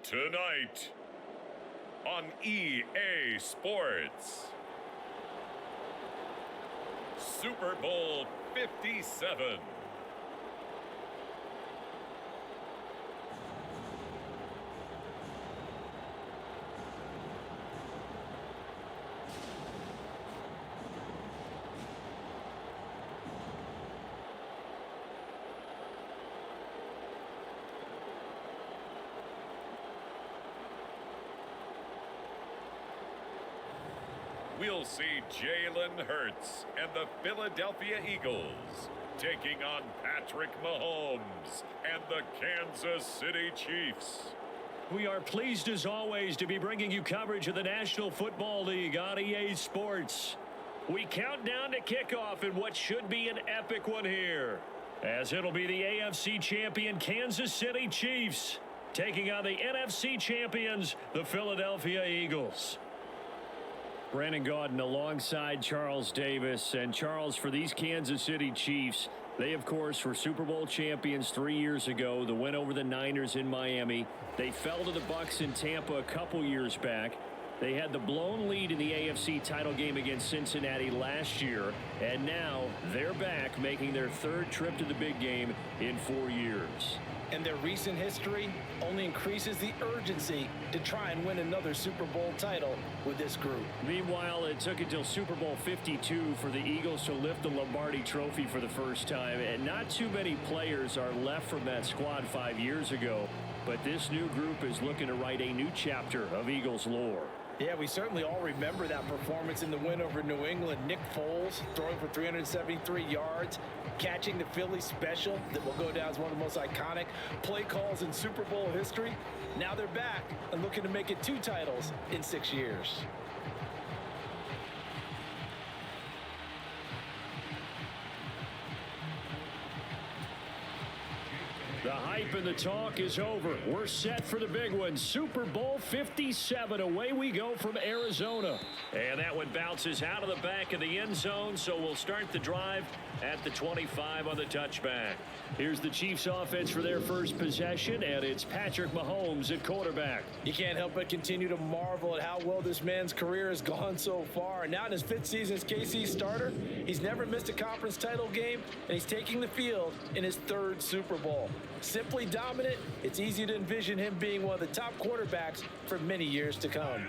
Tonight on EA Sports, Super Bowl 57. We'll see Jalen Hurts and the Philadelphia Eagles taking on Patrick Mahomes and the Kansas City Chiefs. We are pleased as always to be bringing you coverage of the National Football League on EA Sports. We count down to kickoff in what should be an epic one here, as it'll be the AFC champion Kansas City Chiefs taking on the NFC champions, the Philadelphia Eagles. Brandon Gaudin alongside Charles Davis. And Charles, for these Kansas City Chiefs, they, of course, were Super Bowl champions 3 years ago. The win over the Niners in Miami. They fell to the Bucs in Tampa a couple years back. They had the blown lead in the AFC title game against Cincinnati last year. And now they're back, making their third trip to the big game in 4 years. And their recent history only increases the urgency to try and win another Super Bowl title with this group. Meanwhile, it took until Super Bowl 52 for the Eagles to lift the Lombardi Trophy for the first time. And not too many players are left from that squad 5 years ago. But this new group is looking to write a new chapter of Eagles lore. Yeah, we certainly all remember that performance in the win over New England. Nick Foles throwing for 373 yards, catching the Philly special that will go down as one of the most iconic play calls in Super Bowl history. Now they're back and looking to make it 2 titles in 6 years. The hype and the talk is over. We're set for the big one. Super Bowl 57. Away we go from Arizona. And that one bounces out of the back of the end zone, so we'll start the drive at the 25 on the touchback. Here's the Chiefs offense for their first possession, and it's Patrick Mahomes at quarterback. You can't help but continue to marvel at how well this man's career has gone so far. And now in his 5th season as KC starter, he's never missed a conference title game, and he's taking the field in his 3rd Super Bowl. Simply dominant, it's easy to envision him being one of the top quarterbacks for many years to come.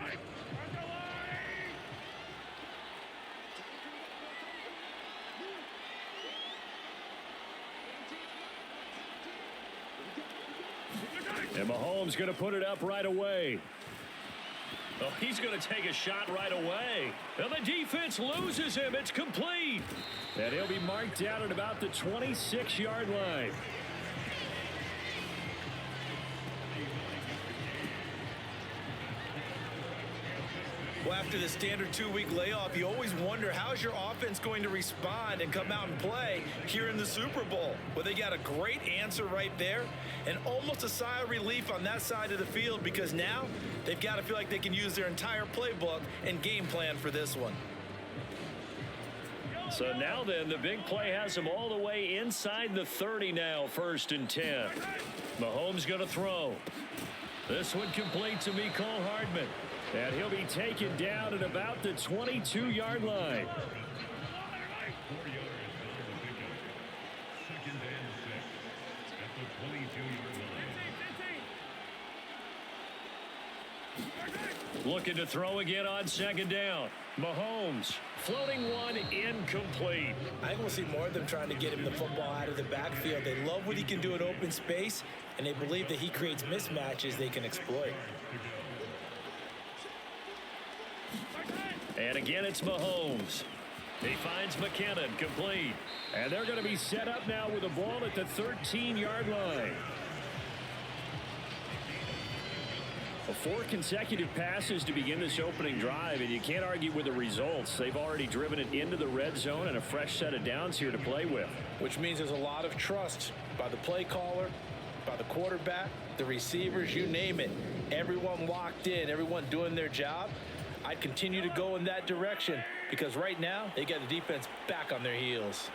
And Mahomes going to put it up right away. Oh, he's going to take a shot right away. And the defense loses him. It's complete. And he'll be marked down at about the 26-yard line. Well, after the standard 2-week layoff, you always wonder how's your offense going to respond and come out and play here in the Super Bowl. Well, they got a great answer right there and almost a sigh of relief on that side of the field because now they've got to feel like they can use their entire playbook and game plan for this one. So now then, the big play has them all the way inside the 30 now, 1st and 10. Mahomes going to throw. This one complete to Mecole Hardman. And he'll be taken down at about the 22-yard line. Looking to throw again on 2nd down. Mahomes floating one incomplete. I think we'll see more of them trying to get him the football out of the backfield. They love what he can do in open space, and they believe that he creates mismatches they can exploit. And again, it's Mahomes. He finds McKinnon, complete. And they're going to be set up now with the ball at the 13-yard line. 4 consecutive passes to begin this opening drive, and you can't argue with the results. They've already driven it into the red zone and a fresh set of downs here to play with. Which means there's a lot of trust by the play caller, by the quarterback, the receivers, you name it. Everyone locked in, everyone doing their job. I'd continue to go in that direction because right now they got the defense back on their heels.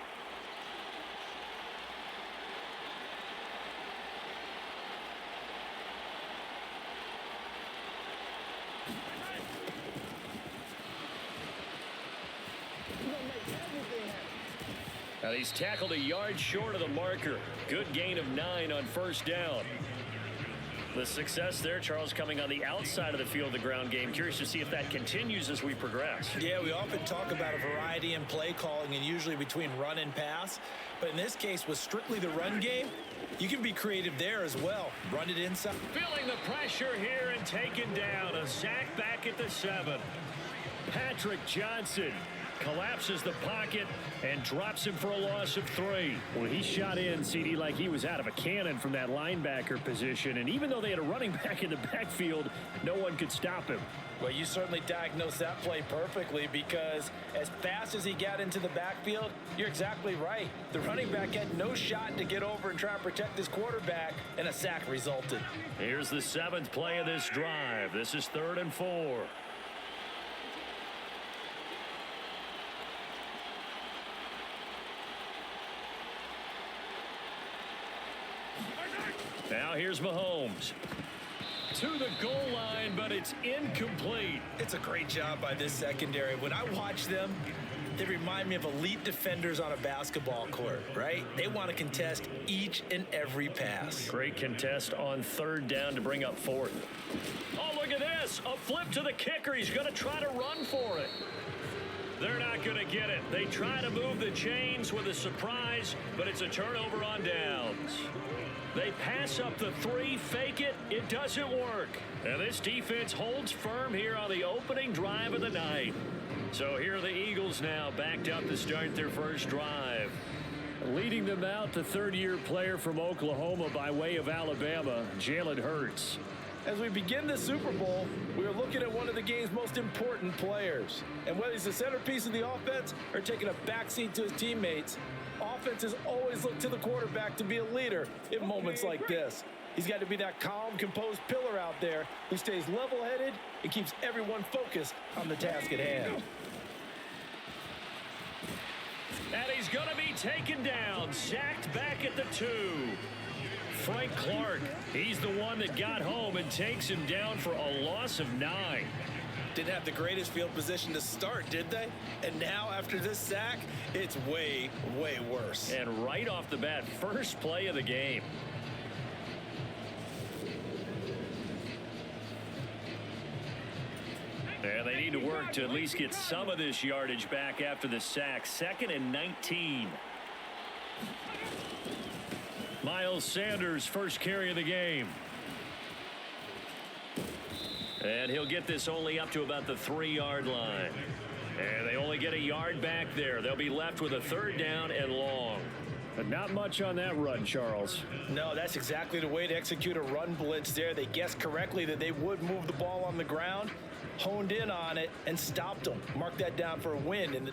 Now he's tackled a yard short of the marker. Good gain of 9 on first down. The success there, Charles, coming on the outside of the field, the ground game. Curious to see if that continues as we progress. Yeah, we often talk about a variety in play calling and usually between run and pass. But in this case, with strictly the run game, you can be creative there as well. Run it inside. Feeling the pressure here and taken down. A sack back at the 7. Patrick Johnson collapses the pocket and drops him for a loss of 3. Well, he shot in, CD, like he was out of a cannon from that linebacker position. And even though they had a running back in the backfield, no one could stop him. Well, you certainly diagnosed that play perfectly because as fast as he got into the backfield, you're exactly right. The running back had no shot to get over and try and protect his quarterback, and a sack resulted. Here's the 7th play of this drive. This is 3rd and 4. Now here's Mahomes. To the goal line, but it's incomplete. It's a great job by this secondary. When I watch them, they remind me of elite defenders on a basketball court, right? They want to contest each and every pass. Great contest on 3rd down to bring up 4th. Oh, look at this. A flip to the kicker. He's going to try to run for it. They're not going to get it. They try to move the chains with a surprise, but it's a turnover on downs. They pass up the 3, fake it. It doesn't work. And this defense holds firm here on the opening drive of the night. So here are the Eagles now backed up to start their first drive. Leading them out, the 3rd-year player from Oklahoma by way of Alabama, Jalen Hurts. As we begin the Super Bowl, we are looking at one of the game's most important players. And whether he's the centerpiece of the offense or taking a backseat to his teammates, offenses always look to the quarterback to be a leader in moments like this. He's got to be that calm, composed pillar out there who stays level-headed and keeps everyone focused on the task at hand. And he's going to be taken down, sacked back at the 2. Frank Clark, he's the one that got home and takes him down for a loss of 9. Didn't have the greatest field position to start, did they? And now, after this sack, it's way, way worse. And right off the bat, first play of the game. And they need to work to at least get some of this yardage back after the sack. 2nd and 19. Miles Sanders, first carry of the game. And he'll get this only up to about the 3-yard line. And they only get a yard back there. They'll be left with a 3rd down and long. But not much on that run, Charles. No, that's exactly the way to execute a run blitz there. They guessed correctly that they would move the ball on the ground, honed in on it, and stopped them. Mark that down for a win in the...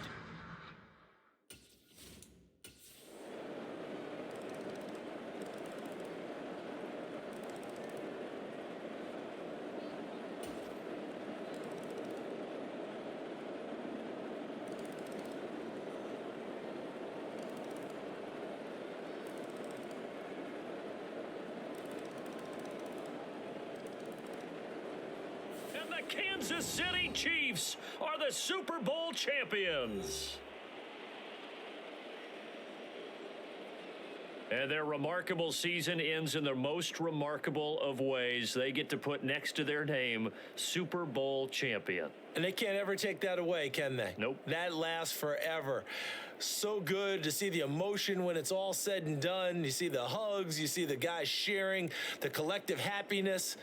Kansas City Chiefs are the Super Bowl champions. And their remarkable season ends in the most remarkable of ways. They get to put next to their name, Super Bowl champion. And they can't ever take that away, can they? Nope. That lasts forever. So good to see the emotion when it's all said and done. You see the hugs, you see the guys sharing, the collective happiness.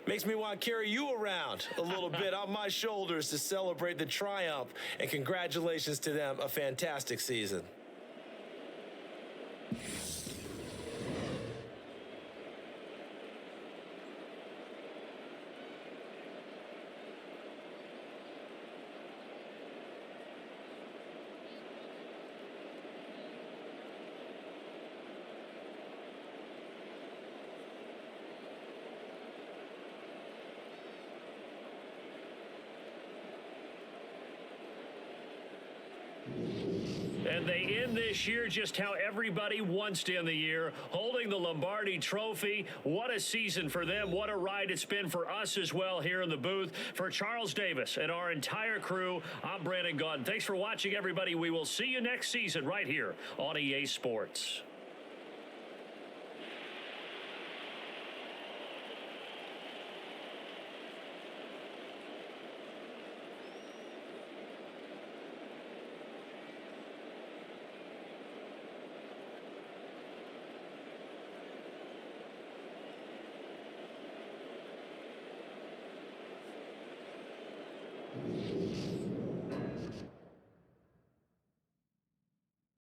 Makes me want to carry you around a little bit on my shoulders to celebrate the triumph. And congratulations to them. A fantastic season. And they end this year just how everybody wants to end the year, holding the Lombardi Trophy. What a season for them. What a ride it's been for us as well here in the booth. For Charles Davis and our entire crew, I'm Brandon Gaudin. Thanks for watching, everybody. We will see you next season right here on EA Sports.